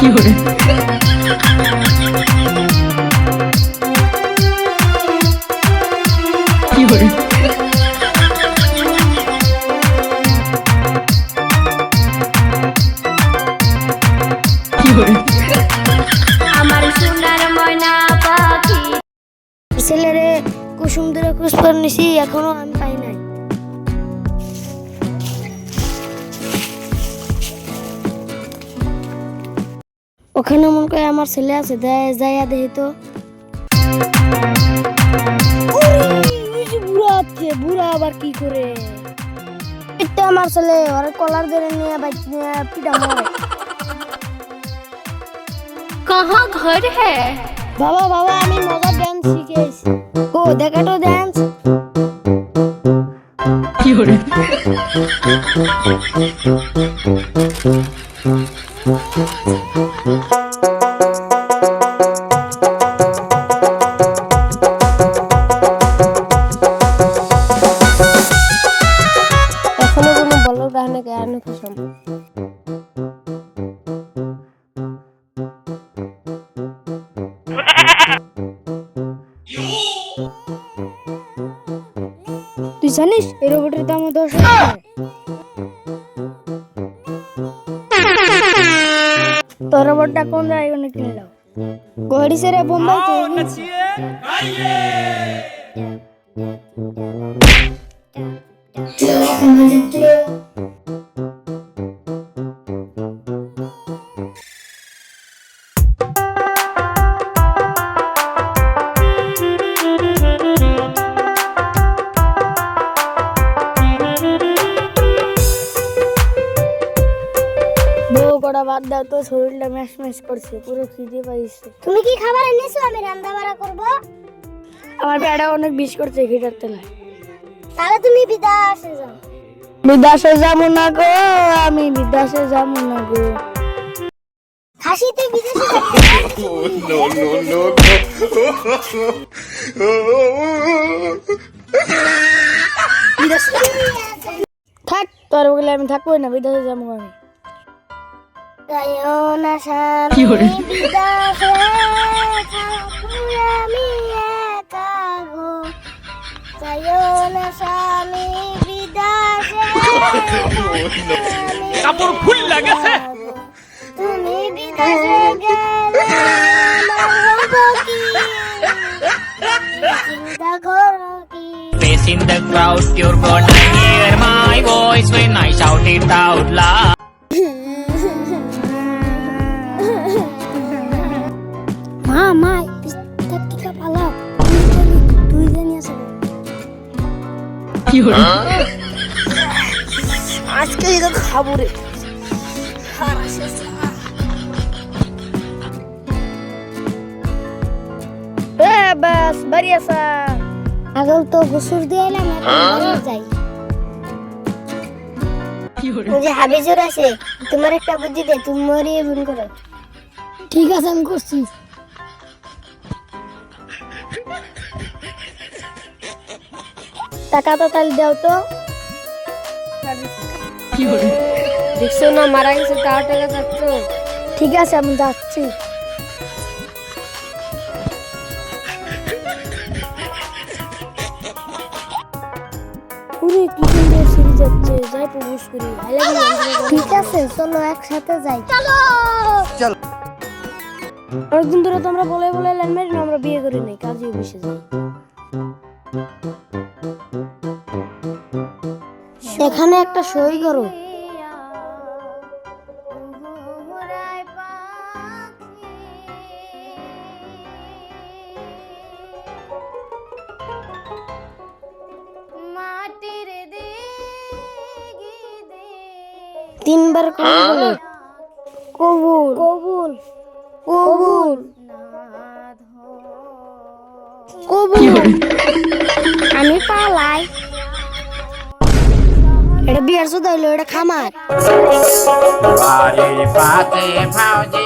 有人，有人，有人。 আমার সোনার ময়না পাখি ছেলেরে কুসুম ধরে খোঁজ করে নিছি এখনো আমি পাই নাই ওখানে মন করে আমার ছেলে আছে যাইয়া দেখি তো বুড়া আছে বুড়া আবার কি করে এটা আমার ছেলে ওর কলার ধরে নিয়ে বাইক নিয়ে পিটা মারে कहाँ घर है? বাবা বাবা আমি মজা ডান্স শিখেছি ও দেখাটো ডান্স 有人， এখনো কোনো বলার গানে গানে পছন্দ তুই জানিস এই রোবটের দাম 10,000 টাকা তোর রোবটটা কোন জায়গায় কিনলো গড়ি সেরে বোম্বাই থেকে বউ করা বাদ দাও তো শরীরটা ম্যাশ ম্যাশ করছে পুরো খিদে পাইছে তুমি কি খাবার এনেছো আমি রান্না বাড়া করব আমার পেটে অনেক বিষ করছে খিদার তেলায় তাহলে তুমি বিদেশে যাও বিদেশে যাবো না গো আমি বিদেশে যাবো না গো হাসি তুই বিদেশে থাক তোর বলে আমি থাকবোই না বিদেশে যাবো আমি যাইও না স্বামী 有人， বিদেশে থাকবো আমি একা গো যাইও না স্বামী বিদেশে কাপড় ফুল লাগেছে তুমি বিদেশে গেলে আমার হবো কি চিন্তা করো কি Face in the crowd, you're gonna hear my voice when I shout it out loud. মা মা টিকা পালাও তুই জানি আছে 有人， আজকে এটা খাবো রে বাস বাড়ি আসা আগল তো গোসল দিয়ে এলাম এখন যাই 有人， যে হাবিজুর আছে তোমার একটা বুদ্ধি দে তুমি মরিয়ে ফোন করো ঠিক আছে আমি করছি টাকা তো তাহলে দাও তো 有人， দেখছো না মারা গেছে তার টাকা চাচ্ছ ঠিক আছে আমি যাচ্ছি পুরো কি সুন্দর সিঁড়ি যাচ্ছে যাই প্রবেশ করি ঠিক আছে চলো একসাথে যাই অনেকদিন ধরে তো আমরা বলে বলে লাইন মারি না আমরা বিয়ে করি নাই কাজে বসে যাই এখানে একটা সই করো তিনবার কবুল কবুল কবুল কবুল কবুল আমি পালাই এটা বিয়ার সুদ হইলো এটা খামার বাড়ির পাতে ভাউজি